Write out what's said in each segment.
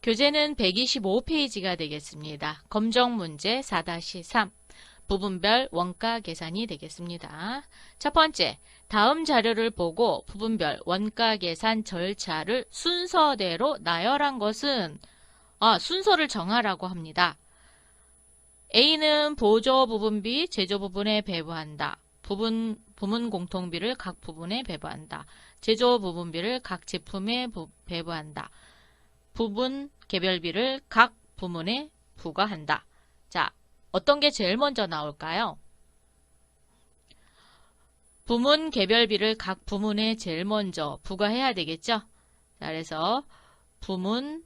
교재는 125페이지가 되겠습니다. 검정 문제 4-3 부분별 원가 계산이 되겠습니다. 첫 번째, 다음 자료를 보고 부분별 원가 계산 절차를 순서대로 나열한 것은 순서를 정하라고 합니다. A는 보조 부분비 제조 부분에 배부한다. 부문 공통비를 각 부분에 배부한다. 제조 부분비를 각 제품에 배부한다. 부분 개별비를 각 부문에 부과한다. 자, 어떤 게 제일 먼저 나올까요? 부문 개별비를 각 부문에 제일 먼저 부과해야 되겠죠? 자, 그래서 부문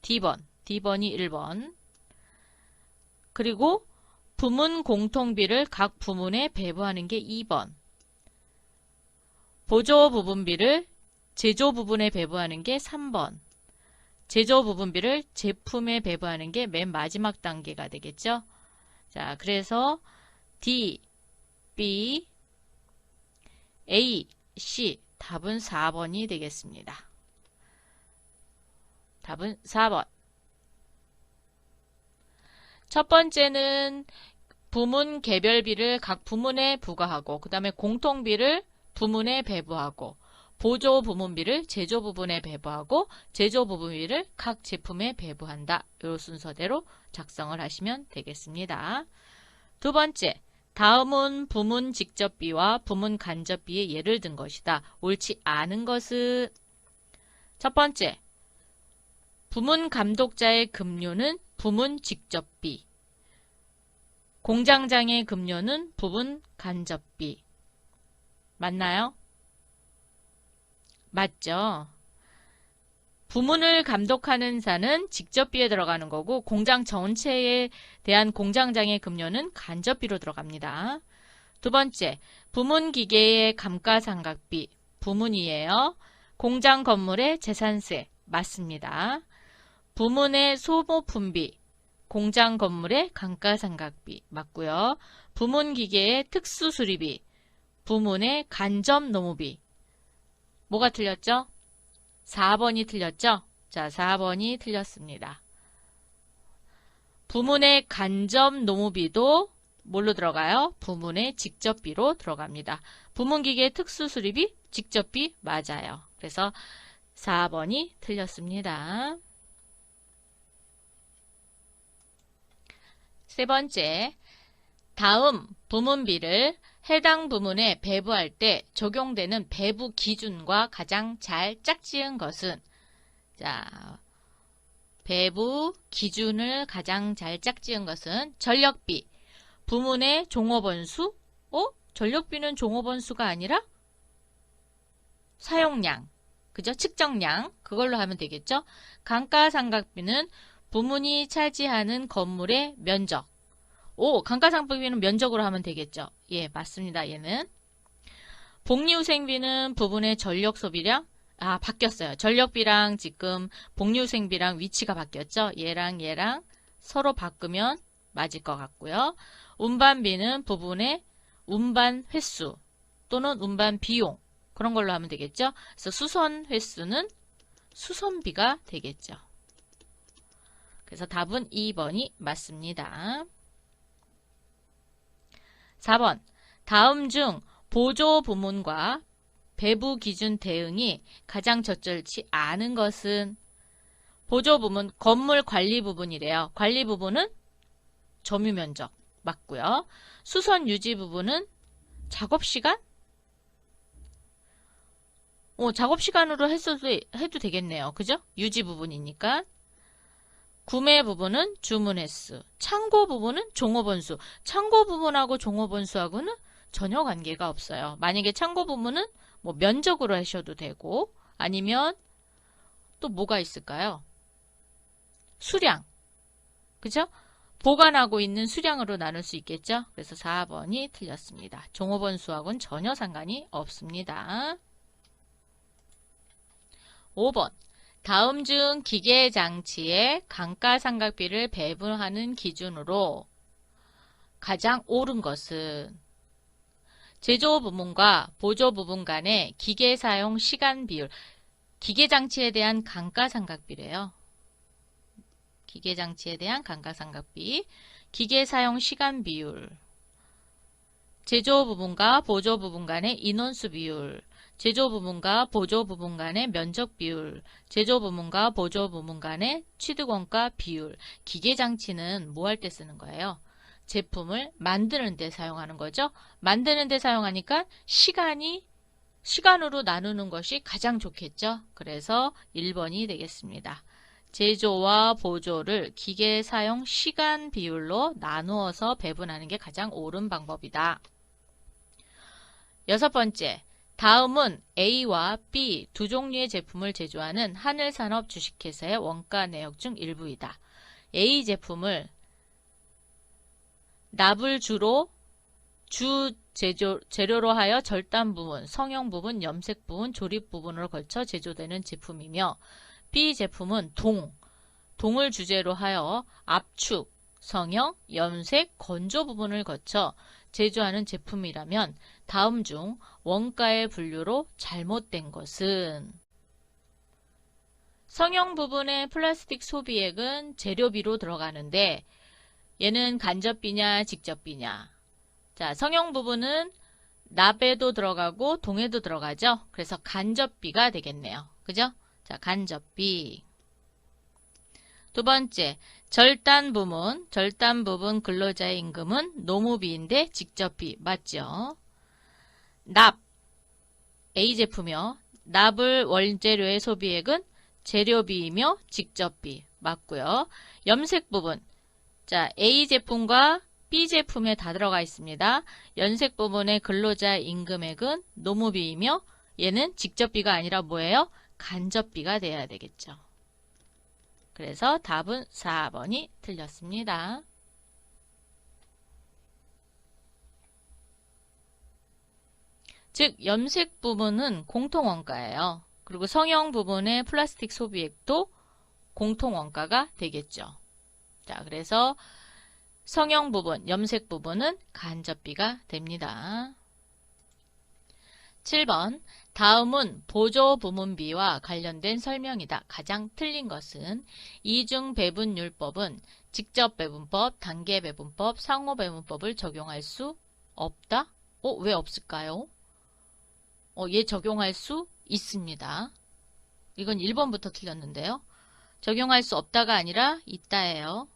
D번이 1번. 그리고 부문 공통비를 각 부문에 배부하는 게 2번. 보조 부분비를 제조 부분에 배부하는 게 3번. 제조 부분비를 제품에 배부하는 게 맨 마지막 단계가 되겠죠. 자, 그래서 D, B, A, C 답은 4번이 되겠습니다. 답은 4번. 첫 번째는 부문 개별비를 각 부문에 부과하고 그 다음에 공통비를 부문에 배부하고 보조 부문비를 제조 부분에 배부하고 제조 부분비를 각 제품에 배부한다. 이 순서대로 작성을 하시면 되겠습니다. 두 번째, 다음은 부문 직접비와 부문 간접비의 예를 든 것이다. 옳지 않은 것은 첫 번째, 부문 감독자의 급료는 부문 직접비, 공장장의 급료는 부문 간접비. 맞나요? 맞죠? 부문을 감독하는 자는 직접비에 들어가는 거고 공장 전체에 대한 공장장의 급료는 간접비로 들어갑니다. 두 번째, 부문 기계의 감가상각비 부문이에요. 공장 건물의 재산세 맞습니다. 부문의 소모품비 공장 건물의 감가상각비 맞고요. 부문 기계의 특수수리비 부문의 간접노무비 뭐가 틀렸죠? 4번이 틀렸죠? 자, 4번이 틀렸습니다. 부문의 간접노무비도 뭘로 들어가요? 부문의 직접비로 들어갑니다. 부문기계 특수수리비, 직접비 맞아요. 그래서 4번이 틀렸습니다. 세 번째, 다음 부문비를 해당 부문에 배부할 때 적용되는 배부 기준과 가장 잘 짝지은 것은 자, 배부 기준을 가장 잘 짝지은 것은 전력비, 부문의 종업원수, 전력비는 종업원수가 아니라 사용량, 그죠? 측정량, 그걸로 하면 되겠죠? 감가상각비는 부문이 차지하는 건물의 면적, 감가상각비는 면적으로 하면 되겠죠? 예, 맞습니다. 얘는. 복리후생비는 부분의 전력 소비량, 바뀌었어요. 전력비랑 지금 복리후생비랑 위치가 바뀌었죠? 얘랑 서로 바꾸면 맞을 것 같고요. 운반비는 부분의 운반 횟수 또는 운반 비용, 그런 걸로 하면 되겠죠? 그래서 수선 횟수는 수선비가 되겠죠. 그래서 답은 2번이 맞습니다. 4번, 다음 중 보조 부문과 배부 기준 대응이 가장 적절치 않은 것은 보조 부문, 건물 관리 부분이래요. 관리 부분은 점유 면적 맞고요. 수선 유지 부분은 작업 시간? 작업 시간으로 해도 되겠네요. 그죠? 유지 부분이니까. 구매 부분은 주문 횟수, 창고 부분은 종업원수. 창고 부분하고 종업원수하고는 전혀 관계가 없어요. 만약에 창고 부분은 뭐 면적으로 하셔도 되고 아니면 또 뭐가 있을까요? 수량, 그죠? 보관하고 있는 수량으로 나눌 수 있겠죠? 그래서 4번이 틀렸습니다. 종업원수하고는 전혀 상관이 없습니다. 5번, 다음 중 기계장치의 감가상각비를 배분하는 기준으로 가장 옳은 것은 제조 부문과 보조 부문 간의 기계 사용 시간 비율. 기계장치에 대한 감가상각비래요. 기계장치에 대한 감가상각비, 기계 사용 시간 비율, 제조 부분과 보조 부분 간의 인원수 비율, 제조 부분과 보조 부분 간의 면적 비율, 제조 부분과 보조 부분 간의 취득원가 비율. 기계장치는 뭐 할 때 쓰는 거예요? 제품을 만드는 데 사용하는 거죠. 만드는 데 사용하니까 시간으로 나누는 것이 가장 좋겠죠. 그래서 1번이 되겠습니다. 제조와 보조를 기계 사용 시간 비율로 나누어서 배분하는 게 가장 옳은 방법이다. 6번째, 다음은 A와 B 두 종류의 제품을 제조하는 하늘산업 주식회사의 원가 내역 중 일부이다. A 제품을 납을 재료로 하여 절단 부분, 성형 부분, 염색 부분, 조립 부분으로 걸쳐 제조되는 제품이며 B 제품은 동을 주재로 하여 압축, 성형, 염색, 건조 부분을 거쳐 제조하는 제품이라면 다음 중 원가의 분류로 잘못된 것은 성형 부분의 플라스틱 소비액은 재료비로 들어가는데 얘는 간접비냐 직접비냐. 자, 성형 부분은 납에도 들어가고 동에도 들어가죠. 그래서 간접비가 되겠네요. 그죠? 자, 간접비. 두 번째, 절단 부분 근로자의 임금은 노무비인데 직접비 맞죠? 납, A 제품이요. 납을 원재료의 소비액은 재료비이며 직접비 맞고요. 염색 부분, 자 A 제품과 B 제품에 다 들어가 있습니다. 염색 부분의 근로자 임금액은 노무비이며 얘는 직접비가 아니라 뭐예요? 간접비가 돼야 되겠죠. 그래서 답은 4번이 틀렸습니다. 즉 염색 부분은 공통원가예요. 그리고 성형 부분의 플라스틱 소비액도 공통원가가 되겠죠. 자, 그래서 성형 부분, 염색 부분은 간접비가 됩니다. 7번, 다음은 보조 부문비와 관련된 설명이다. 가장 틀린 것은 이중배분율법은 직접배분법, 단계배분법, 상호배분법을 적용할 수 없다? 왜 없을까요? 얘 적용할 수 있습니다. 이건 1번부터 틀렸는데요. 적용할 수 없다가 아니라 있다예요.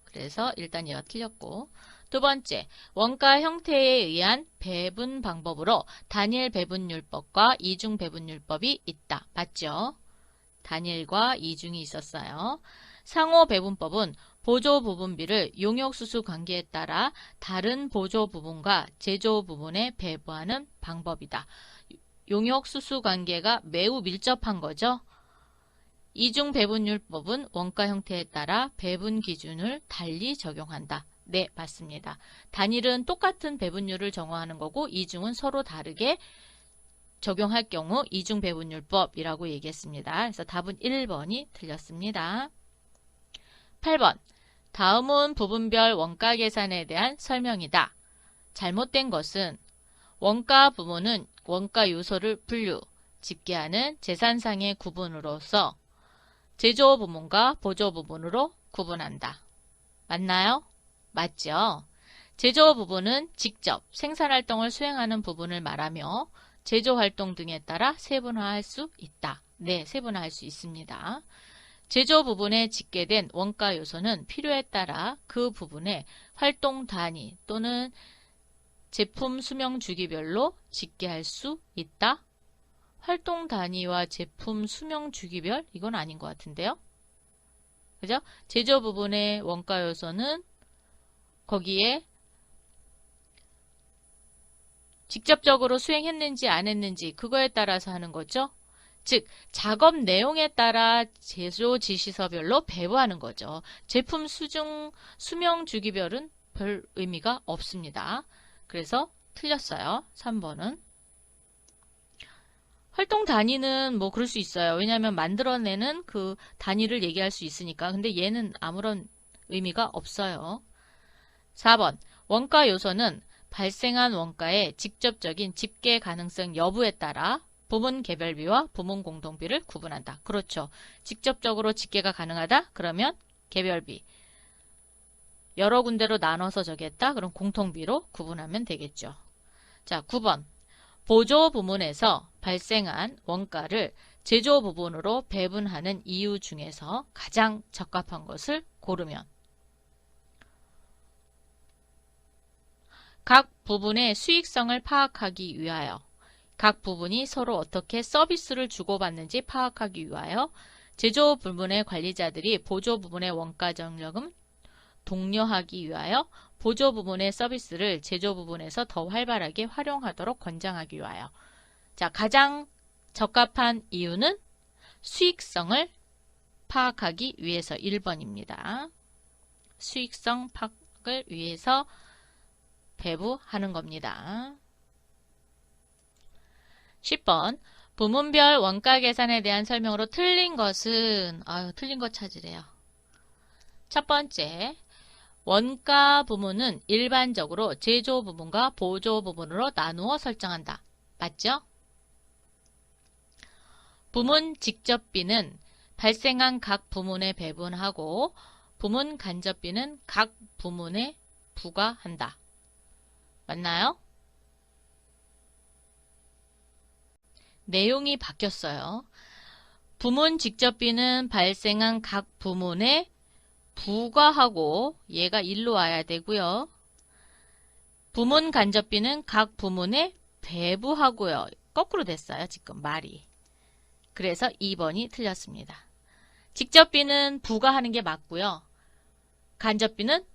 그래서 일단 얘가 틀렸고, 두 번째, 원가 형태에 의한 배분 방법으로 단일 배분율법과 이중 배분율법이 있다. 맞죠? 단일과 이중이 있었어요. 상호 배분법은 보조 부분비를 용역수수 관계에 따라 다른 보조 부분과 제조 부분에 배분하는 방법이다. 용역수수 관계가 매우 밀접한 거죠. 이중 배분율법은 원가 형태에 따라 배분 기준을 달리 적용한다. 네, 맞습니다. 단일은 똑같은 배분율을 정하는 거고 이중은 서로 다르게 적용할 경우 이중 배분율법이라고 얘기했습니다. 그래서 답은 1번이 틀렸습니다. 8번, 다음은 부분별 원가 계산에 대한 설명이다. 잘못된 것은 원가 부문은 원가 요소를 분류, 집계하는 재산상의 구분으로서 제조 부문과 보조 부문으로 구분한다. 맞나요? 맞죠? 제조 부분은 직접 생산활동을 수행하는 부분을 말하며 제조활동 등에 따라 세분화할 수 있다. 네, 세분화할 수 있습니다. 제조 부분에 집계된 원가 요소는 필요에 따라 그 부분의 활동 단위 또는 제품 수명 주기별로 집계할 수 있다. 활동 단위와 제품 수명 주기별? 이건 아닌 것 같은데요. 그죠? 제조 부분의 원가 요소는 거기에 직접적으로 수행했는지 안 했는지 그거에 따라서 하는 거죠. 즉 작업 내용에 따라 제조 지시서별로 배부하는 거죠. 제품 수명 주기별은 별 의미가 없습니다. 그래서 틀렸어요. 3번은. 활동 단위는 뭐 그럴 수 있어요. 왜냐하면 만들어내는 그 단위를 얘기할 수 있으니까. 근데 얘는 아무런 의미가 없어요. 4번. 원가 요소는 발생한 원가의 직접적인 집계 가능성 여부에 따라 부문 개별비와 부문 공통비를 구분한다. 그렇죠. 직접적으로 집계가 가능하다? 그러면 개별비. 여러 군데로 나눠서 정했다? 그럼 공통비로 구분하면 되겠죠. 자, 9번. 보조 부문에서 발생한 원가를 제조 부분으로 배분하는 이유 중에서 가장 적합한 것을 고르면 각 부분의 수익성을 파악하기 위하여 각 부분이 서로 어떻게 서비스를 주고받는지 파악하기 위하여 제조 부문의 관리자들이 보조 부문의 원가 정력을 독려하기 위하여 보조 부문의 서비스를 제조 부문에서 더 활발하게 활용하도록 권장하기 위하여. 자, 가장 적합한 이유는 수익성을 파악하기 위해서 1번입니다. 수익성 파악을 위해서 배부하는 겁니다. 10번. 부문별 원가 계산에 대한 설명으로 틀린 것은 틀린 거 찾으래요. 첫 번째. 원가 부문은 일반적으로 제조 부문과 보조 부문으로 나누어 설정한다. 맞죠? 부문 직접비는 발생한 각 부문에 배분하고 부문 간접비는 각 부문에 부과한다. 맞나요? 내용이 바뀌었어요. 부문 직접비는 발생한 각 부문에 부과하고 얘가 일로 와야 되고요. 부문 간접비는 각 부문에 배부하고요. 거꾸로 됐어요. 지금 말이. 그래서 2번이 틀렸습니다. 직접비는 부과하는 게 맞고요. 간접비는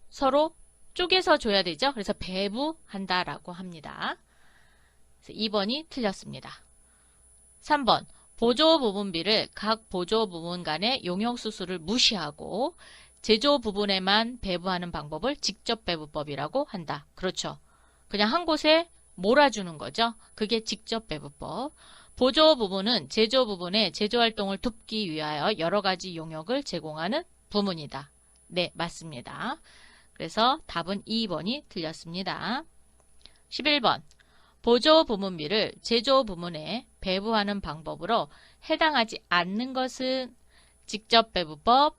서로 쪼개서 줘야 되죠. 그래서 배부한다라고 합니다. 그래서 2번이 틀렸습니다. 3번. 보조 부분비를 각 보조 부분 간의 용역수수를 무시하고 제조 부분에만 배부하는 방법을 직접배부법이라고 한다. 그렇죠. 그냥 한 곳에 몰아주는 거죠. 그게 직접배부법. 보조 부분은 제조 부분의 제조활동을 돕기 위하여 여러 가지 용역을 제공하는 부문이다. 네, 맞습니다. 그래서 답은 2번이 틀렸습니다. 11번. 보조 부문비를 제조 부문에 배부하는 방법으로 해당하지 않는 것은 직접배부법,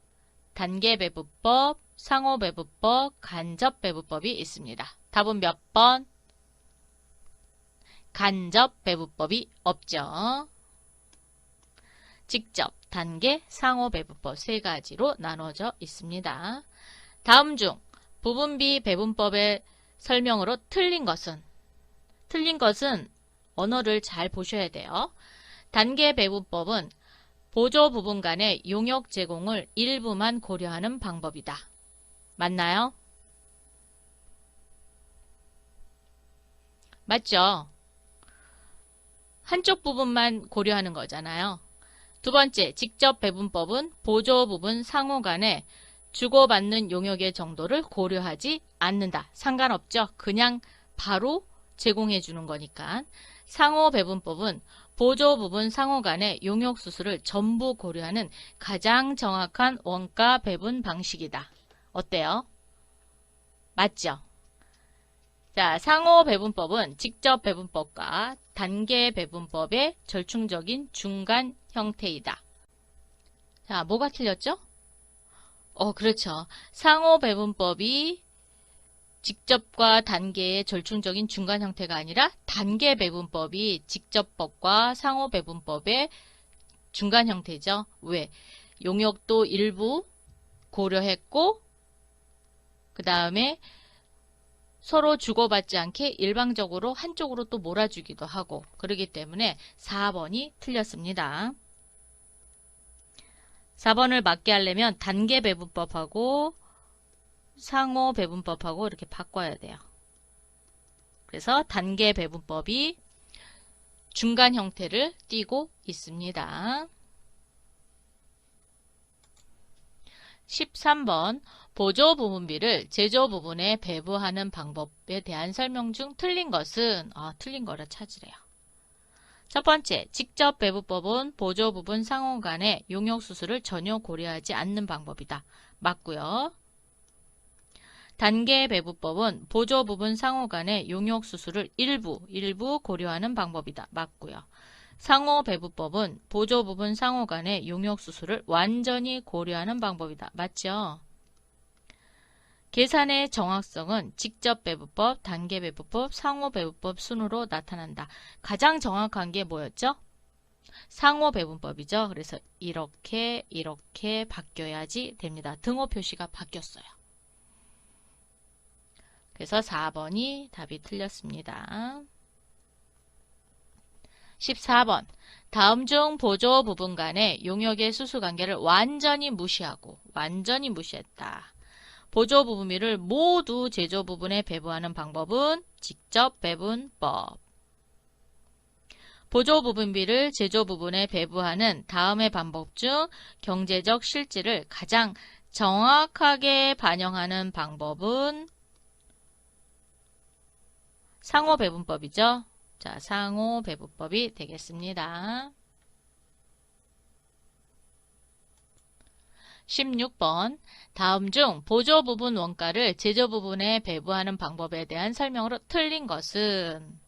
단계배부법, 상호배부법, 간접배부법이 있습니다. 답은 몇 번? 간접배부법이 없죠. 직접, 단계, 상호배부법 세 가지로 나눠져 있습니다. 다음 중 부분비 배분법의 설명으로 틀린 것은 언어를 잘 보셔야 돼요. 단계 배분법은 보조 부분 간의 용역 제공을 일부만 고려하는 방법이다. 맞나요? 맞죠? 한쪽 부분만 고려하는 거잖아요. 두 번째, 직접 배분법은 보조 부분 상호 간의 주고받는 용역의 정도를 고려하지 않는다. 상관없죠? 그냥 바로 제공해 주는 거니까. 상호 배분법은 보조 부분 상호 간의 용역 수수를 전부 고려하는 가장 정확한 원가 배분 방식이다. 어때요? 맞죠? 자, 상호 배분법은 직접 배분법과 단계 배분법의 절충적인 중간 형태이다. 자, 뭐가 틀렸죠? 그렇죠. 상호 배분법이 직접과 단계의 절충적인 중간 형태가 아니라 단계 배분법이 직접법과 상호 배분법의 중간 형태죠. 왜? 용역도 일부 고려했고 그 다음에 서로 주고받지 않게 일방적으로 한쪽으로 또 몰아주기도 하고 그러기 때문에 4번이 틀렸습니다. 4번을 맞게 하려면 단계 배분법하고 상호 배분법하고 이렇게 바꿔야 돼요. 그래서 단계 배분법이 중간 형태를 띠고 있습니다. 13번 보조 부분비를 제조 부분에 배부하는 방법에 대한 설명 중 틀린 것은 틀린 거라 찾으래요. 첫 번째, 직접 배부법은 보조 부분 상호 간의 용역 수수를 전혀 고려하지 않는 방법이다. 맞고요. 단계 배부법은 보조 부분 상호 간의 용역 수수를 일부 고려하는 방법이다. 맞고요. 상호 배부법은 보조 부분 상호 간의 용역 수수를 완전히 고려하는 방법이다. 맞죠? 계산의 정확성은 직접 배부법, 단계 배부법, 상호 배부법 순으로 나타난다. 가장 정확한 게 뭐였죠? 상호 배분법이죠. 그래서 이렇게 바뀌어야지 됩니다. 등호 표시가 바뀌었어요. 그래서 4번이 답이 틀렸습니다. 14번. 다음 중 보조 부분 간의 용역의 수수 관계를 완전히 무시했다. 보조 부분비를 모두 제조 부분에 배부하는 방법은 직접 배분법. 보조 부분비를 제조 부분에 배부하는 다음의 방법 중 경제적 실질을 가장 정확하게 반영하는 방법은 상호 배분법이죠. 자, 상호 배분법이 되겠습니다. 16번. 다음 중 보조 부분 원가를 제조 부분에 배부하는 방법에 대한 설명으로 틀린 것은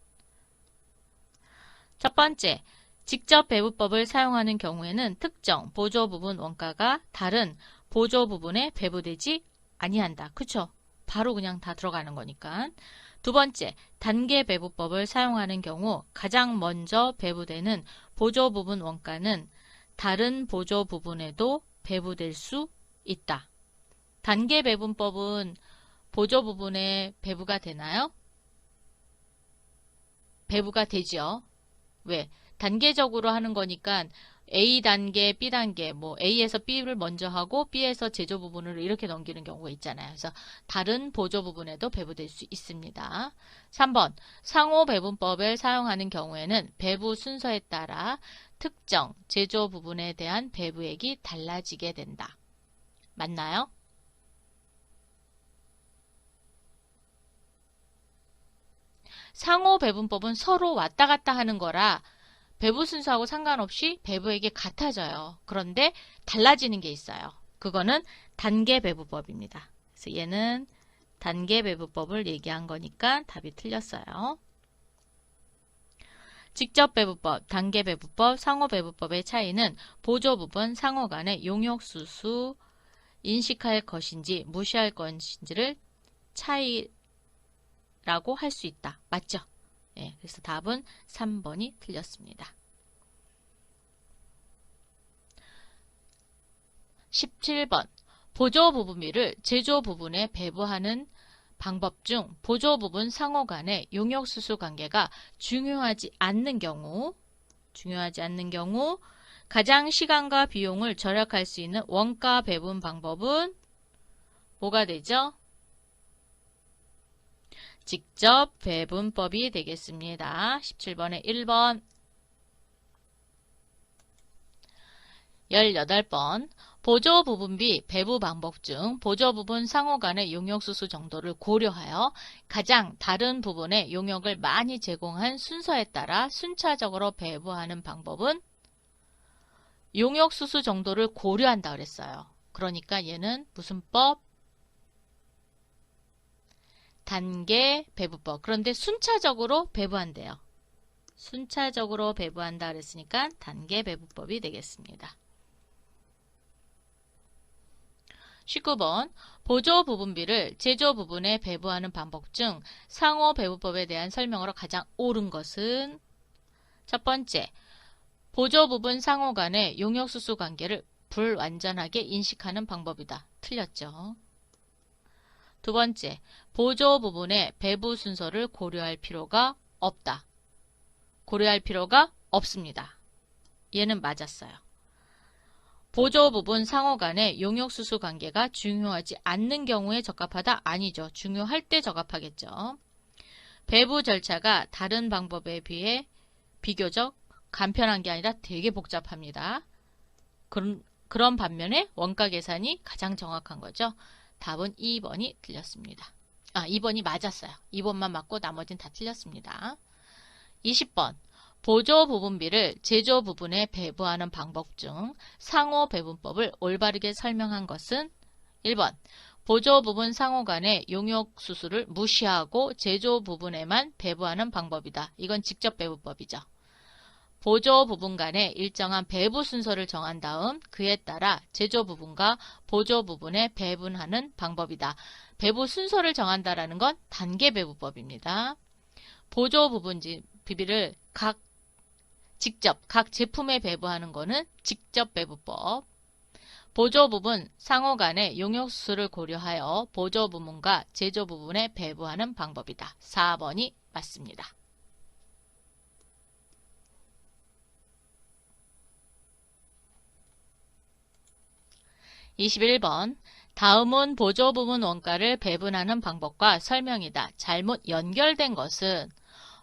첫 번째, 직접 배부법을 사용하는 경우에는 특정 보조 부분 원가가 다른 보조 부분에 배부되지 아니한다. 그쵸? 바로 그냥 다 들어가는 거니까. 두 번째, 단계 배부법을 사용하는 경우 가장 먼저 배부되는 보조 부분 원가는 다른 보조 부분에도 배부될 수 있다. 단계 배분법은 보조 부분에 배부가 되나요? 배부가 되죠. 왜? 단계적으로 하는 거니까 A단계, B단계, 뭐 A에서 B를 먼저 하고 B에서 제조 부분으로 이렇게 넘기는 경우가 있잖아요. 그래서 다른 보조 부분에도 배부될 수 있습니다. 3번. 상호 배분법을 사용하는 경우에는 배부 순서에 따라 특정 제조 부분에 대한 배부액이 달라지게 된다. 맞나요? 상호 배분법은 서로 왔다 갔다 하는 거라 배부 순서하고 상관없이 배부액이 같아져요. 그런데 달라지는 게 있어요. 그거는 단계 배부법입니다. 그래서 얘는 단계 배부법을 얘기한 거니까 답이 틀렸어요. 직접 배부법, 단계 배부법, 상호 배부법의 차이는 보조 부분 상호 간의 용역 수수 인식할 것인지 무시할 것인지를 차이라고 할 수 있다. 맞죠? 네, 그래서 답은 3번이 틀렸습니다. 17번. 보조 부분비를 제조 부분에 배부하는 방법 중 보조 부분 상호 간의 용역 수수 관계가 중요하지 않는 경우 가장 시간과 비용을 절약할 수 있는 원가 배분 방법은 뭐가 되죠? 직접 배분법이 되겠습니다. 17번에 1번. 18번. 보조 부분비 배부 방법 중 보조 부분 상호 간의 용역 수수 정도를 고려하여 가장 다른 부분에 용역을 많이 제공한 순서에 따라 순차적으로 배부하는 방법은 용역 수수 정도를 고려한다 그랬어요. 그러니까 얘는 무슨 법? 단계 배부법. 그런데 순차적으로 배부한대요. 순차적으로 배부한다 그랬으니까 단계 배부법이 되겠습니다. 19번. 보조 부분비를 제조 부분에 배부하는 방법 중 상호 배부법에 대한 설명으로 가장 옳은 것은 첫 번째, 보조 부분 상호 간의 용역 수수 관계를 불완전하게 인식하는 방법이다. 틀렸죠. 두 번째, 보조 부분의 배부 순서를 고려할 필요가 없다. 고려할 필요가 없습니다. 얘는 맞았어요. 보조 부분 상호 간의 용역 수수 관계가 중요하지 않는 경우에 적합하다? 아니죠. 중요할 때 적합하겠죠. 배부 절차가 다른 방법에 비해 비교적 간편한 게 아니라 되게 복잡합니다. 그런 반면에 원가 계산이 가장 정확한 거죠. 답은 2번이 틀렸습니다. 2번이 맞았어요. 2번만 맞고 나머지는 다 틀렸습니다. 20번. 보조 부분비를 제조 부분에 배부하는 방법 중 상호 배분법을 올바르게 설명한 것은 1번. 보조 부분 상호 간의 용역 수수를 무시하고 제조 부분에만 배부하는 방법이다. 이건 직접 배부법이죠. 보조 부분 간의 일정한 배부 순서를 정한 다음 그에 따라 제조 부분과 보조 부분에 배분하는 방법이다. 배부 순서를 정한다라는 건 단계 배부법입니다. 보조 부분 비비를 직접 각 제품에 배부하는 것은 직접 배부법. 보조 부분 상호 간의 용역 수수를 고려하여 보조 부분과 제조 부분에 배부하는 방법이다. 4번이 맞습니다. 21번. 다음은 보조 부분 원가를 배분하는 방법과 설명이다. 잘못 연결된 것은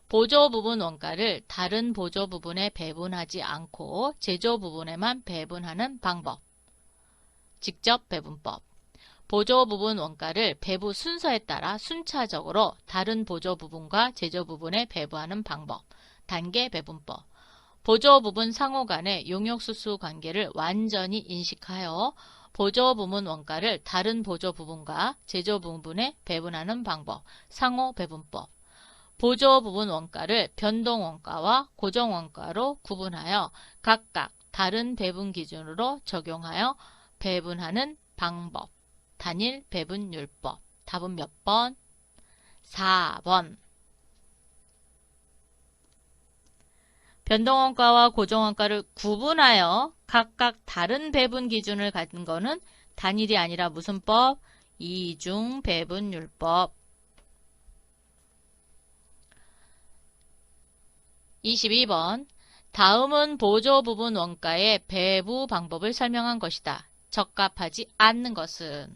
보조 부분 원가를 다른 보조 부분에 배분하지 않고 제조 부분에만 배분하는 방법. 직접 배분법. 보조 부분 원가를 배부 순서에 따라 순차적으로 다른 보조 부분과 제조 부분에 배부하는 방법. 단계 배분법. 보조 부분 상호 간의 용역수수 관계를 완전히 인식하여 보조 부분 원가를 다른 보조 부분과 제조 부분에 배분하는 방법. 상호 배분법. 보조 부분 원가를 변동 원가와 고정 원가로 구분하여 각각 다른 배분 기준으로 적용하여 배분하는 방법. 단일 배분율법. 답은 몇 번? 4번. 변동원가와 고정원가를 구분하여 각각 다른 배분 기준을 갖는 것은 단일이 아니라 무슨 법? 이중 배분율법. 22번. 다음은 보조 부분 원가의 배부 방법을 설명한 것이다. 적합하지 않는 것은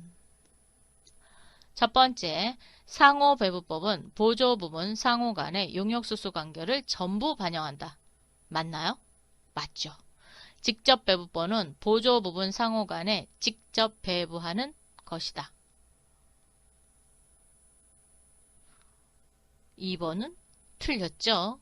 첫 번째, 상호 배부법은 보조 부분 상호 간의 용역수수 관계를 전부 반영한다. 맞나요? 맞죠. 직접 배부법은 보조 부분 상호 간에 직접 배부하는 것이다. 2번은 틀렸죠.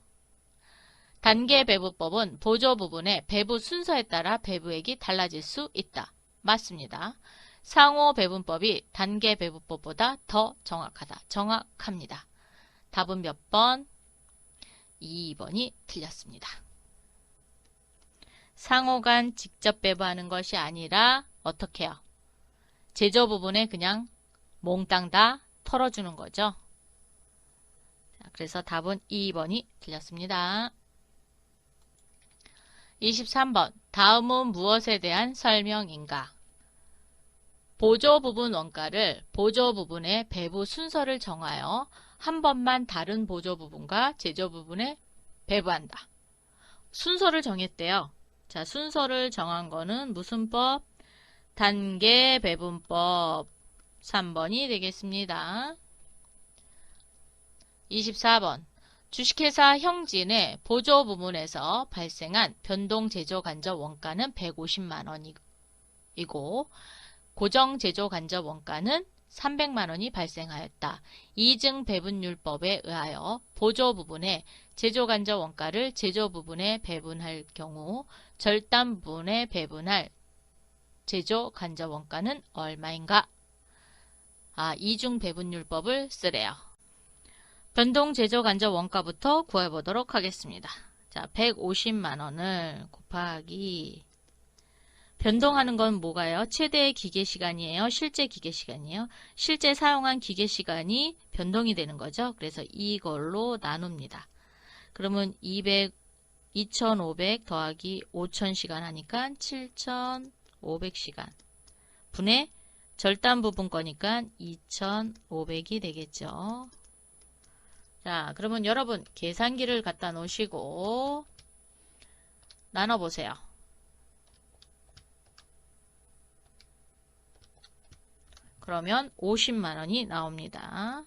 단계 배부법은 보조 부분의 배부 순서에 따라 배부액이 달라질 수 있다. 맞습니다. 상호 배분법이 단계 배부법보다 더 정확하다. 정확합니다. 답은 몇 번? 2번이 틀렸습니다. 상호 간 직접 배부하는 것이 아니라 어떻게 해요? 제조 부분에 그냥 몽땅 다 털어주는 거죠. 자, 그래서 답은 2번이 틀렸습니다. 23번. 다음은 무엇에 대한 설명인가? 보조 부분 원가를 보조 부분의 배부 순서를 정하여 한 번만 다른 보조 부분과 제조 부분에 배부한다. 순서를 정했대요. 자, 순서를 정한 거는 무슨 법? 단계 배분법. 3번이 되겠습니다. 24번. 주식회사 형진의 보조 부문에서 발생한 변동 제조 간접 원가는 150만원이고 고정 제조 간접 원가는 300만원이 발생하였다. 이증 배분율법에 의하여 보조 부분의 제조 간접 원가를 제조 부분에 배분할 경우 절단 부분에 배분할 제조 간접 원가는 얼마인가? 이중 배분율법을 쓰래요. 변동 제조 간접 원가부터 구해보도록 하겠습니다. 자, 150만원을 곱하기 변동하는 건 뭐가요? 최대 기계시간이에요? 실제 기계시간이에요? 실제 사용한 기계시간이 변동이 되는 거죠. 그래서 이걸로 나눕니다. 그러면 2500 더하기 5000시간 하니까 7500시간 분의 절단 부분 거니까 2500이 되겠죠. 자, 그러면 여러분 계산기를 갖다 놓으시고 나눠보세요. 그러면 50만원이 나옵니다.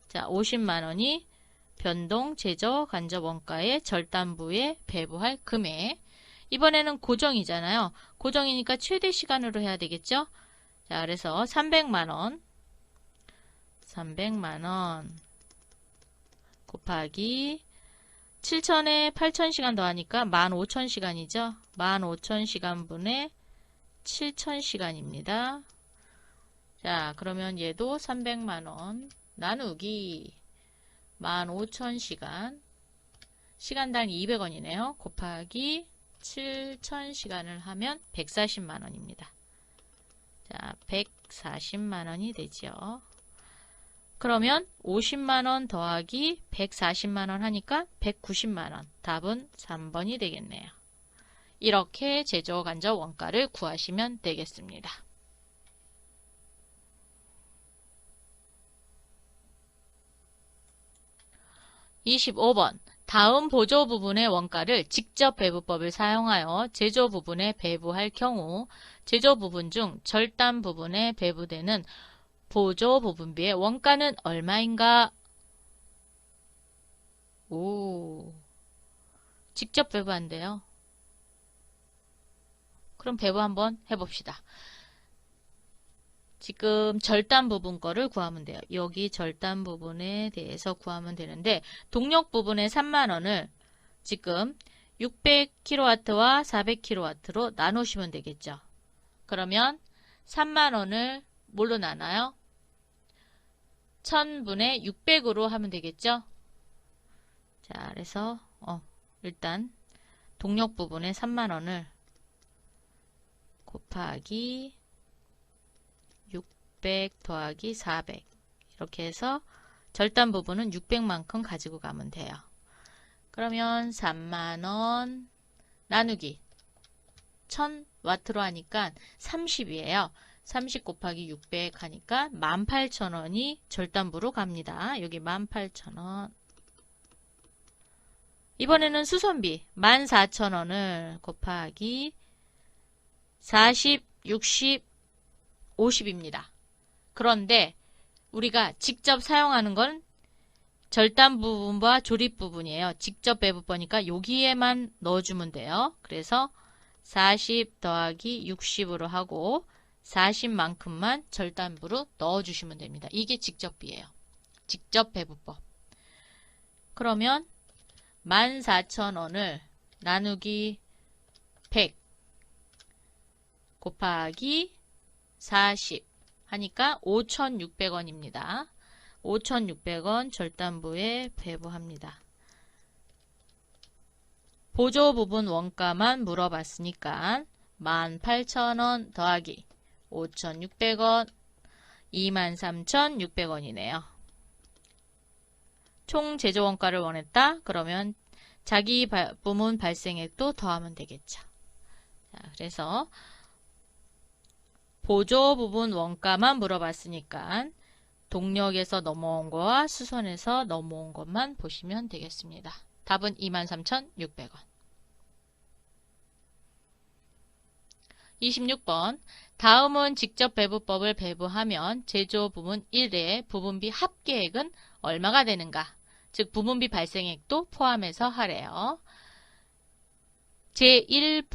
자, 50만원이 변동 제조 간접 원가의 절단부에 배부할 금액. 이번에는 고정이잖아요. 고정이니까 최대 시간으로 해야 되겠죠? 자, 그래서 300만원 곱하기 7000에 8000시간 더하니까 15000시간이죠. 15000시간분의 7000시간입니다. 자, 그러면 얘도 300만원 나누기 15,000시간, 시간당 200원이네요. 곱하기 7,000시간을 하면 140만원입니다. 자, 140만원이 되죠. 그러면 50만원 더하기 140만원 하니까 190만원. 답은 3번이 되겠네요. 이렇게 제조 간접 원가를 구하시면 되겠습니다. 25번. 다음 보조 부분의 원가를 직접 배부법을 사용하여 제조 부분에 배부할 경우 제조 부분 중 절단 부분에 배부되는 보조 부분비의 원가는 얼마인가? 오, 직접 배부한대요. 그럼 배부 한번 해봅시다. 지금 절단 부분 거를 구하면 돼요. 여기 절단 부분에 대해서 구하면 되는데 동력 부분의 3만원을 지금 600kW와 400kW로 나누시면 되겠죠. 그러면 3만원을 뭘로 나눠요? 1000분의 600으로 하면 되겠죠. 자, 그래서 일단 동력 부분의 3만원을 곱하기 600 더하기 400 이렇게 해서 절단 부분은 600만큼 가지고 가면 돼요. 그러면 3만원 나누기 1000W로 하니까 30이에요. 30 곱하기 600 하니까 18,000원이 절단부로 갑니다. 여기 18,000원. 이번에는 수선비 14,000원을 곱하기 40, 60, 50입니다. 그런데 우리가 직접 사용하는 건 절단 부분과 조립 부분이에요. 직접 배부법이니까 여기에만 넣어주면 돼요. 그래서 40 더하기 60으로 하고 40만큼만 절단부로 넣어주시면 됩니다. 이게 직접비예요. 직접 배부법. 그러면 14,000원을 나누기 100 곱하기 40 하니까 5,600원입니다. 5,600원 절단부에 배부합니다. 보조 부분 원가만 물어봤으니까 18,000원 더하기 5,600원 23,600원이네요. 총 제조 원가를 원했다. 그러면 자기 부문 발생액도 더하면 되겠죠. 자, 그래서 보조 부분 원가만 물어봤으니까 동력에서 넘어온 거와 수선에서 넘어온 것만 보시면 되겠습니다. 답은 23,600원. 26번. 다음은 직접 배부법을 배부하면 제조 부문 1의 부분비 합계액은 얼마가 되는가? 즉 부분비 발생액도 포함해서 하래요. 제1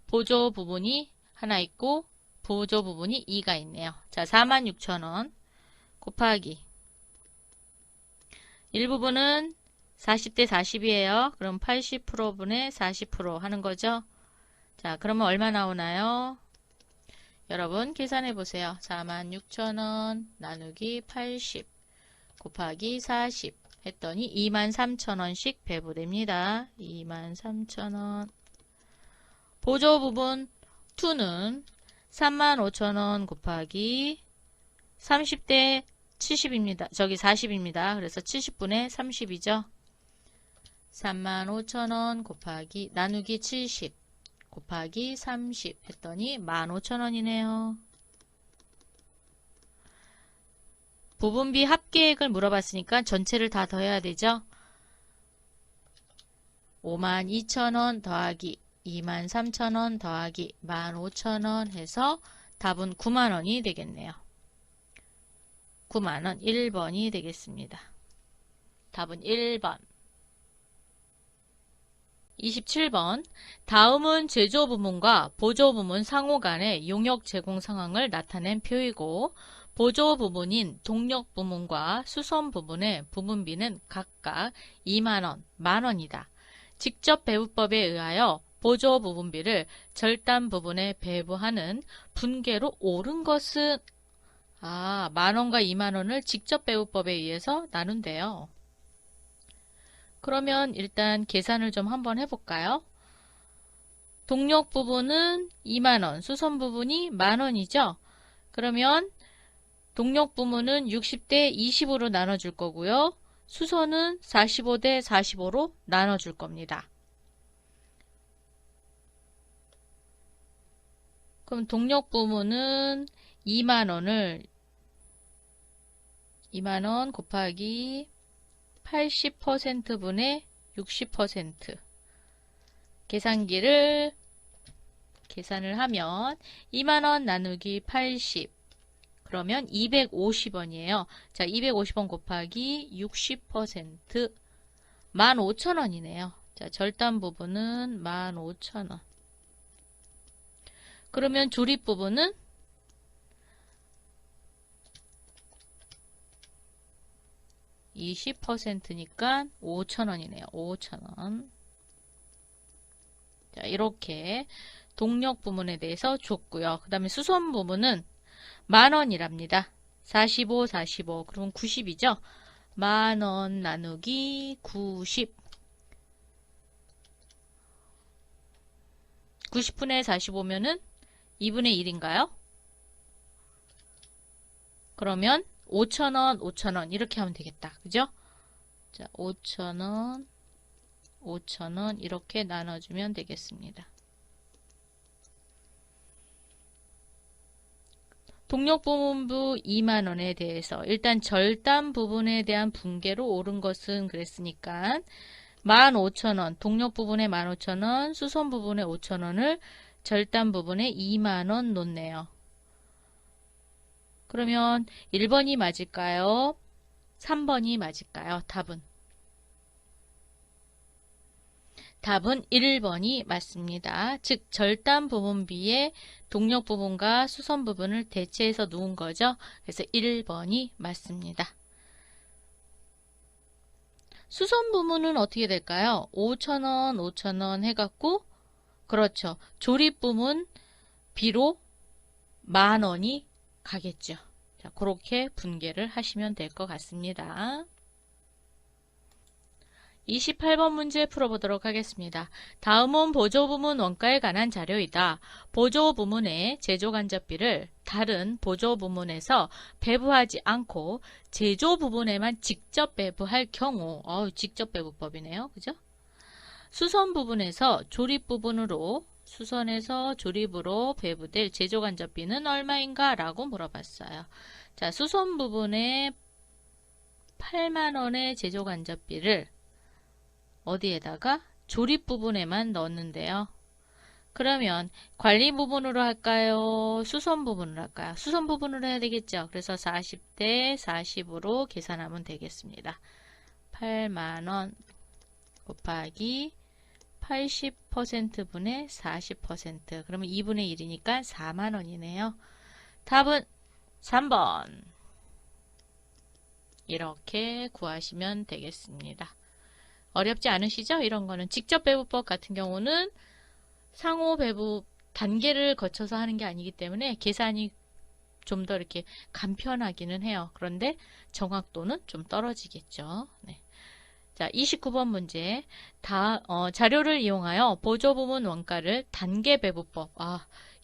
보조 부분이 하나 있고 보조 부분이 2가 있네요. 자, 46,000원 곱하기 일부분은 40대 40이에요. 그럼 80%분의 40% 하는 거죠. 자, 그러면 얼마 나오나요? 여러분 계산해 보세요. 46,000원 나누기 80 곱하기 40 했더니 23,000원씩 배부됩니다. 23,000원. 보조 부분 2는 35,000원 곱하기 30대 70입니다. 저기 40입니다. 그래서 70분의 30이죠. 35,000원 곱하기 나누기 70 곱하기 30 했더니 15,000원이네요. 부분비 합계액을 물어봤으니까 전체를 다 더해야 되죠. 52,000원 더하기 23,000원 더하기 15,000원 해서 답은 90,000원이 되겠네요. 90,000원 1번이 되겠습니다. 답은 1번. 27번. 다음은 제조 부문과 보조 부문 상호 간의 용역 제공 상황을 나타낸 표이고 보조 부문인 동력 부문과 수선 부문의 부분비는 각각 2만원, 만원이다. 직접 배부법에 의하여 보조 부분비를 절단 부분에 배부하는 분계로 옳은 것은 만원과 2만원을 직접 배부법에 의해서 나눈대요. 그러면 일단 계산을 좀 한번 해볼까요? 동력 부분은 2만원, 수선 부분이 만원이죠? 그러면 동력 부분은 60대 20으로 나눠줄 거고요. 수선은 45대 45로 나눠줄 겁니다. 그럼 동력 부분은 2만원을 2만원 곱하기 80%분의 60% 계산기를 계산을 하면 2만원 나누기 80 그러면 250원이에요. 자, 250원 곱하기 60% 15,000원이네요. 자, 절단 부분은 15,000원. 그러면 조립 부분은 20%니까 5,000원이네요. 5,000원. 자, 이렇게 동력 부분에 대해서 줬고요. 그 다음에 수선 부분은 만원이랍니다. 45, 45. 그럼 90이죠? 만원 나누기 90. 90분의 45면은 2분의 1인가요? 그러면 5,000원, 5,000원 이렇게 하면 되겠다. 그죠? 자, 5,000원, 5,000원 이렇게 나눠주면 되겠습니다. 동력 부분부 2만원에 대해서 일단 절단 부분에 대한 분계로 옳은 것은 그랬으니까 15,000원, 동력 부분에 15,000원, 수선 부분에 5,000원을 절단 부분에 2만원 놓네요. 그러면 1번이 맞을까요? 3번이 맞을까요? 답은 1번이 맞습니다. 즉 절단 부분비에 동력 부분과 수선 부분을 대체해서 놓은 거죠. 그래서 1번이 맞습니다. 수선 부분은 어떻게 될까요? 5,000원, 5,000원 해갖고 그렇죠. 조립 부분 비로 만원이 가겠죠. 자, 그렇게 분계를 하시면 될 것 같습니다. 28번 문제 풀어보도록 하겠습니다. 다음은 보조부문 원가에 관한 자료이다. 보조부문의 제조간접비를 다른 보조부문에서 배부하지 않고 제조부분에만 직접 배부할 경우 직접 배부법이네요. 그죠? 수선 부분에서 조립 부분으로 수선에서 조립으로 배부될 제조간접비는 얼마인가? 라고 물어봤어요. 자, 수선 부분에 8만원의 제조간접비를 어디에다가? 조립 부분에만 넣었는데요. 그러면 관리 부분으로 할까요? 수선 부분으로 할까요? 수선 부분으로 해야 되겠죠. 그래서 40대 40으로 계산하면 되겠습니다. 8만원 곱하기 80%분의 40% 그러면 2분의 1이니까 4만원이네요. 답은 3번 이렇게 구하시면 되겠습니다. 어렵지 않으시죠? 이런 거는 직접 배부법 같은 경우는 상호 배부 단계를 거쳐서 하는 게 아니기 때문에 계산이 좀 더 이렇게 간편하기는 해요. 그런데 정확도는 좀 떨어지겠죠. 네. 자, 29번 문제. 자료를 이용하여 보조부문 원가를 단계 배부법.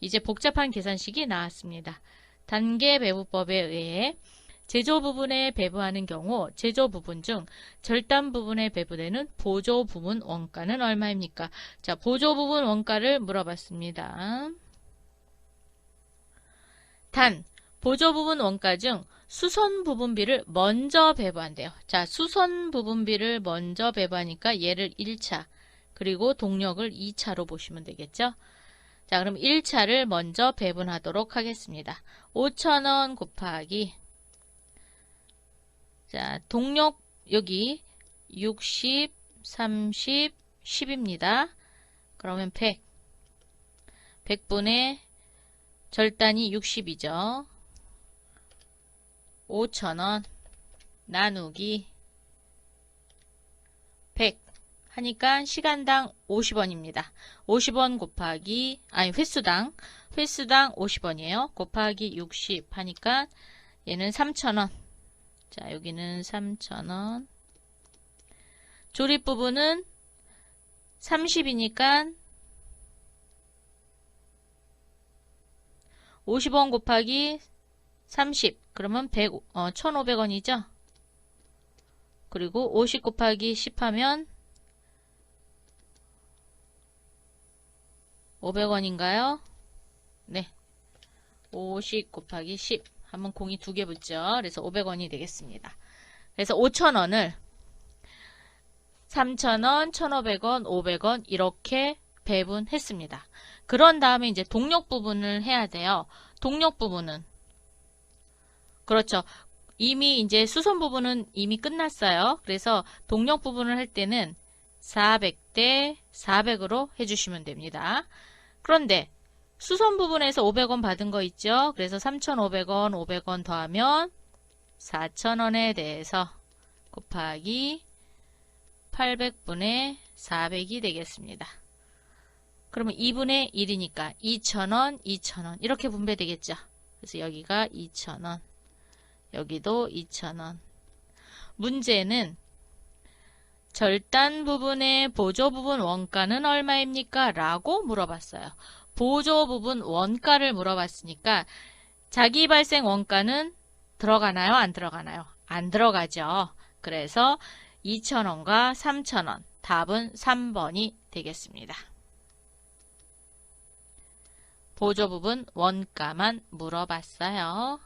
이제 복잡한 계산식이 나왔습니다. 단계 배부법에 의해 제조 부분에 배부하는 경우 제조 부분 중 절단 부분에 배부되는 보조 부분 원가는 얼마입니까? 자, 보조 부분 원가를 물어봤습니다. 단, 보조 부분 원가 중 수선 부분비를 먼저 배부한대요. 자, 수선 부분비를 먼저 배부하니까 얘를 1차, 그리고 동력을 2차로 보시면 되겠죠? 자, 그럼 1차를 먼저 배분하도록 하겠습니다. 5,000원 곱하기 자, 동력 여기 60, 30, 10입니다. 그러면 100. 100분의 절단이 60이죠. 5,000원 나누기 100 하니까 시간당 50원입니다. 50원 곱하기, 횟수당 50원이에요. 곱하기 60 하니까 얘는 3,000원. 자, 여기는 3,000원. 조립 부분은 30이니까 50원 곱하기 30. 그러면 1,500원이죠. 그리고 50 곱하기 10 하면 500원인가요? 네. 50 곱하기 10 하면 공이 2개 붙죠. 그래서 500원이 되겠습니다. 그래서 5,000원을 3,000원, 1,500원, 500원 이렇게 배분했습니다. 그런 다음에 이제 동력 부분을 해야 돼요. 동력 부분은 그렇죠. 이미 이제 수선 부분은 이미 끝났어요. 그래서 동력 부분을 할 때는 400대 400으로 해주시면 됩니다. 그런데 수선 부분에서 500원 받은 거 있죠? 그래서 3,500원, 500원 더하면 4,000원에 대해서 곱하기 800분의 400이 되겠습니다. 그러면 2분의 1이니까 2,000원, 2,000원 이렇게 분배되겠죠? 그래서 여기가 2,000원, 여기도 2,000원. 문제는 절단 부분의 보조 부분 원가는 얼마입니까? 라고 물어봤어요. 보조 부분 원가를 물어봤으니까 자기 발생 원가는 들어가나요? 안 들어가나요? 안 들어가죠. 그래서 2,000원과 3,000원. 답은 3번이 되겠습니다. 보조 부분 원가만 물어봤어요.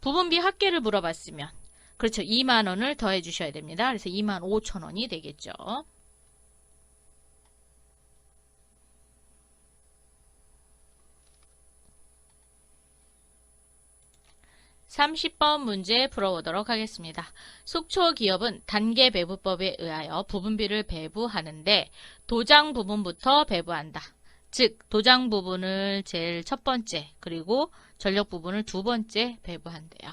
부분비 합계를 물어봤으면 그렇죠. 2만원을 더해 주셔야 됩니다. 그래서 25,000원이 되겠죠. 30번 문제 풀어보도록 하겠습니다. 속초기업은 단계배부법에 의하여 부분비를 배부하는데 도장 부분부터 배부한다. 즉 도장 부분을 제일 첫 번째 그리고 전력 부분을 두 번째 배부한대요.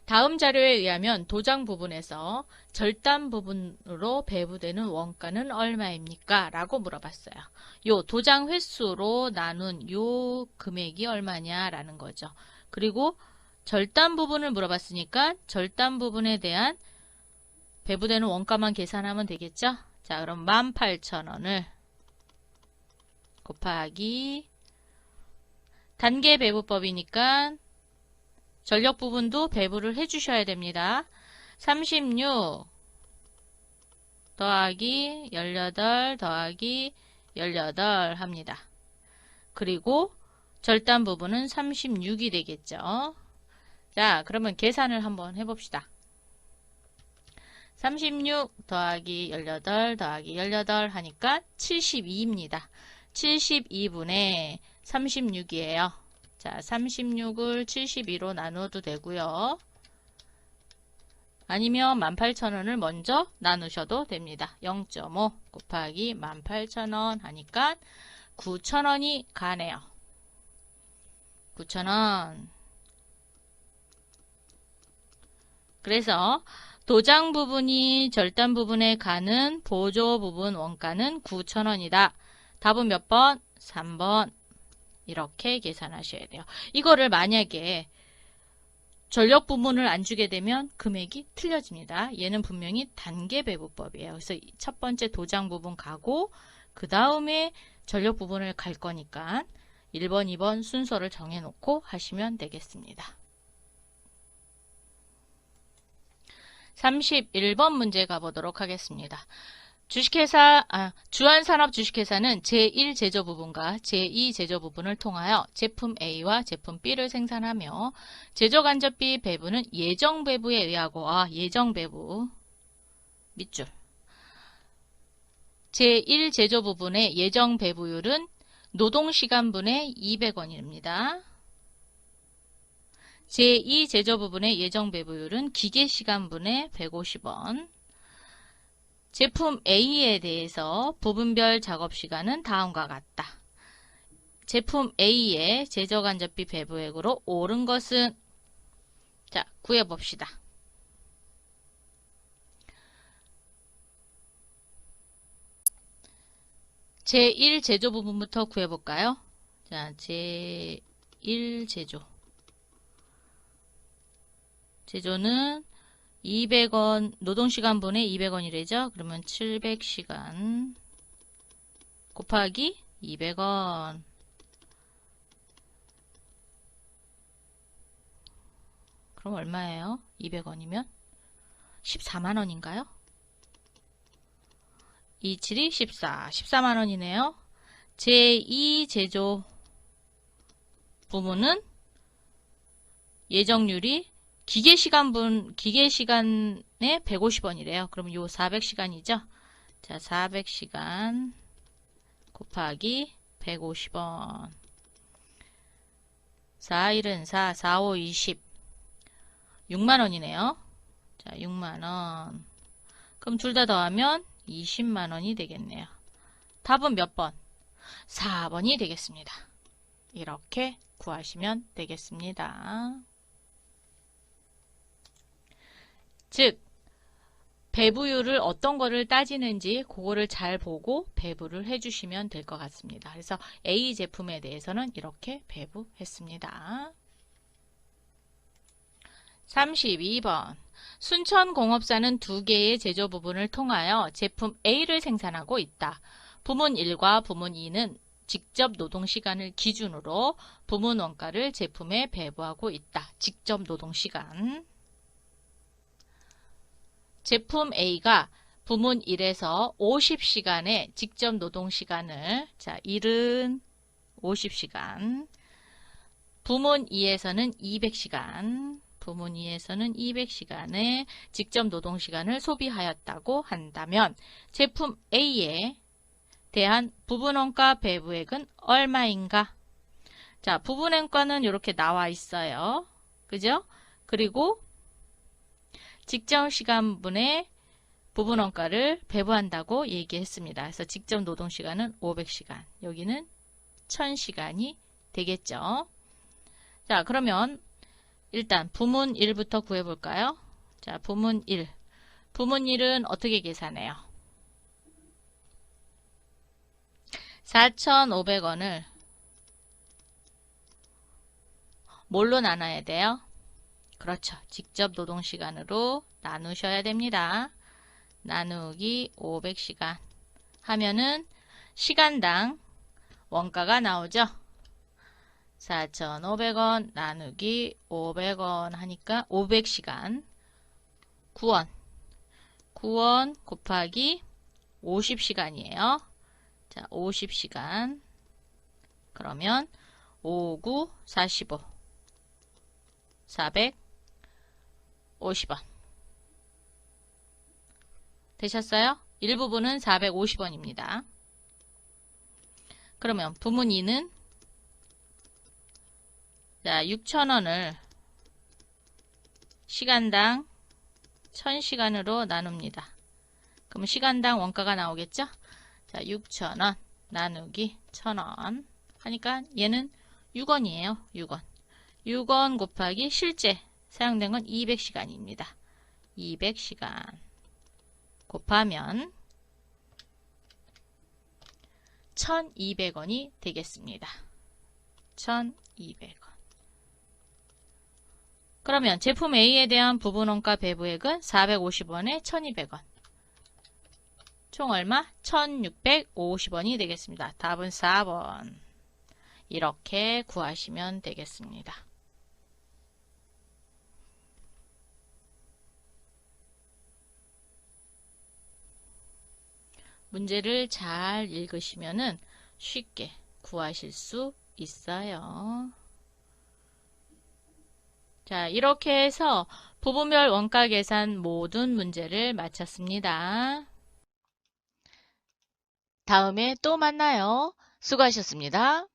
다음 자료에 의하면 도장 부분에서 절단 부분으로 배부되는 원가는 얼마입니까? 라고 물어봤어요. 요 도장 횟수로 나눈 요 금액이 얼마냐라는 거죠. 그리고 절단 부분을 물어봤으니까 절단 부분에 대한 배부되는 원가만 계산하면 되겠죠? 자, 그럼 18,000원을 곱하기 단계 배부법이니까 전력 부분도 배부를 해주셔야 됩니다. 36 더하기 18 더하기 18 합니다. 그리고 절단 부분은 36이 되겠죠. 자, 그러면 계산을 한번 해봅시다. 36 더하기 18 더하기 18 하니까 72입니다. 72분의 36이에요. 자, 36을 72로 나눠도 되고요. 아니면 18,000원을 먼저 나누셔도 됩니다. 0.5 곱하기 18,000원 하니까 9,000원이 가네요. 9,000원. 그래서 도장 부분이 절단 부분에 가는 보조 부분 원가는 9,000원이다. 답은 몇 번? 3번. 이렇게 계산하셔야 돼요. 이거를 만약에 전력 부분을 안 주게 되면 금액이 틀려집니다. 얘는 분명히 단계 배부법이에요. 그래서 첫 번째 도장 부분 가고 그 다음에 전력 부분을 갈 거니까 1번, 2번 순서를 정해놓고 하시면 되겠습니다. 31번 문제 가보도록 하겠습니다. 주한산업 주식회사는 제1제조부분과 제2제조부분을 통하여 제품 A와 제품 B를 생산하며 제조간접비 배부는 예정배부에 의하고 예정배부 밑줄 제1제조부분의 예정배부율은 노동시간분의 200원입니다. 제2제조부분의 예정배부율은 기계시간분의 150원. 제품 A에 대해서 부분별 작업시간은 다음과 같다. 제품 A의 제조간접비 배부액으로 옳은 것은? 자, 구해봅시다. 제1 제조 부분부터 구해볼까요? 자, 제1 제조. 제조는 200원, 노동시간분에 200원이래죠? 그러면 700시간 곱하기 200원. 그럼 얼마예요? 200원이면? 14만원인가요? 27이 14, 14만원이네요. 제2 제조 부문은 예정률이 기계시간에 150원이래요. 그럼 요 400시간이죠? 자, 400시간 곱하기 150원. 4, 1은 4, 4, 5, 20. 6만원이네요. 자, 6만원. 그럼 둘 다 더하면 20만원이 되겠네요. 답은 몇 번? 4번이 되겠습니다. 이렇게 구하시면 되겠습니다. 즉, 배부율을 어떤 거를 따지는지 그거를 잘 보고 배부를 해주시면 될 것 같습니다. 그래서 A 제품에 대해서는 이렇게 배부했습니다. 32번. 순천공업사는 두 개의 제조 부분을 통하여 제품 A를 생산하고 있다. 부문 1과 부문 2는 직접 노동시간을 기준으로 부문 원가를 제품에 배부하고 있다. 직접 노동시간. 제품 A가 부문 1에서 50시간의 직접 노동시간을, 자, 1은 50시간, 부문 2에서는 200시간, 부문 2에서는 200시간의 직접 노동시간을 소비하였다고 한다면 제품 A에 대한 부분원가 배부액은 얼마인가? 자, 부분원가는 이렇게 나와 있어요. 그죠? 그리고 직접 시간분의 부분원가를 배부한다고 얘기했습니다. 그래서 직접 노동시간은 500시간, 여기는 1000시간이 되겠죠. 자, 그러면 일단 부문 1부터 구해볼까요? 자, 부문 1. 부문 1은 어떻게 계산해요? 4,500원을 뭘로 나눠야 돼요? 그렇죠. 직접 노동시간으로 나누셔야 됩니다. 나누기 500시간 하면은 시간당 원가가 나오죠. 4,500원 나누기 500원 하니까 500시간 9원. 9원 곱하기 50시간이에요. 자, 50시간. 그러면 5, 9, 45. 450원. 되셨어요? 일부분은 450원입니다. 그러면 부문 2는 자, 6,000원을 시간당 1000시간으로 나눕니다. 그럼 시간당 원가가 나오겠죠? 자, 6,000원 나누기 1,000원 하니까 얘는 6원이에요. 6원. 6원 곱하기 실제 사용된 건 200시간입니다. 200시간 곱하면 1,200원이 되겠습니다. 1,200원. 그러면 제품 A에 대한 부분원가 배부액은 450원에 1,200원. 총 얼마? 1,650원이 되겠습니다. 답은 4번. 이렇게 구하시면 되겠습니다. 문제를 잘 읽으시면은 쉽게 구하실 수 있어요. 자, 이렇게 해서 부분별 원가 계산 모든 문제를 마쳤습니다. 다음에 또 만나요. 수고하셨습니다.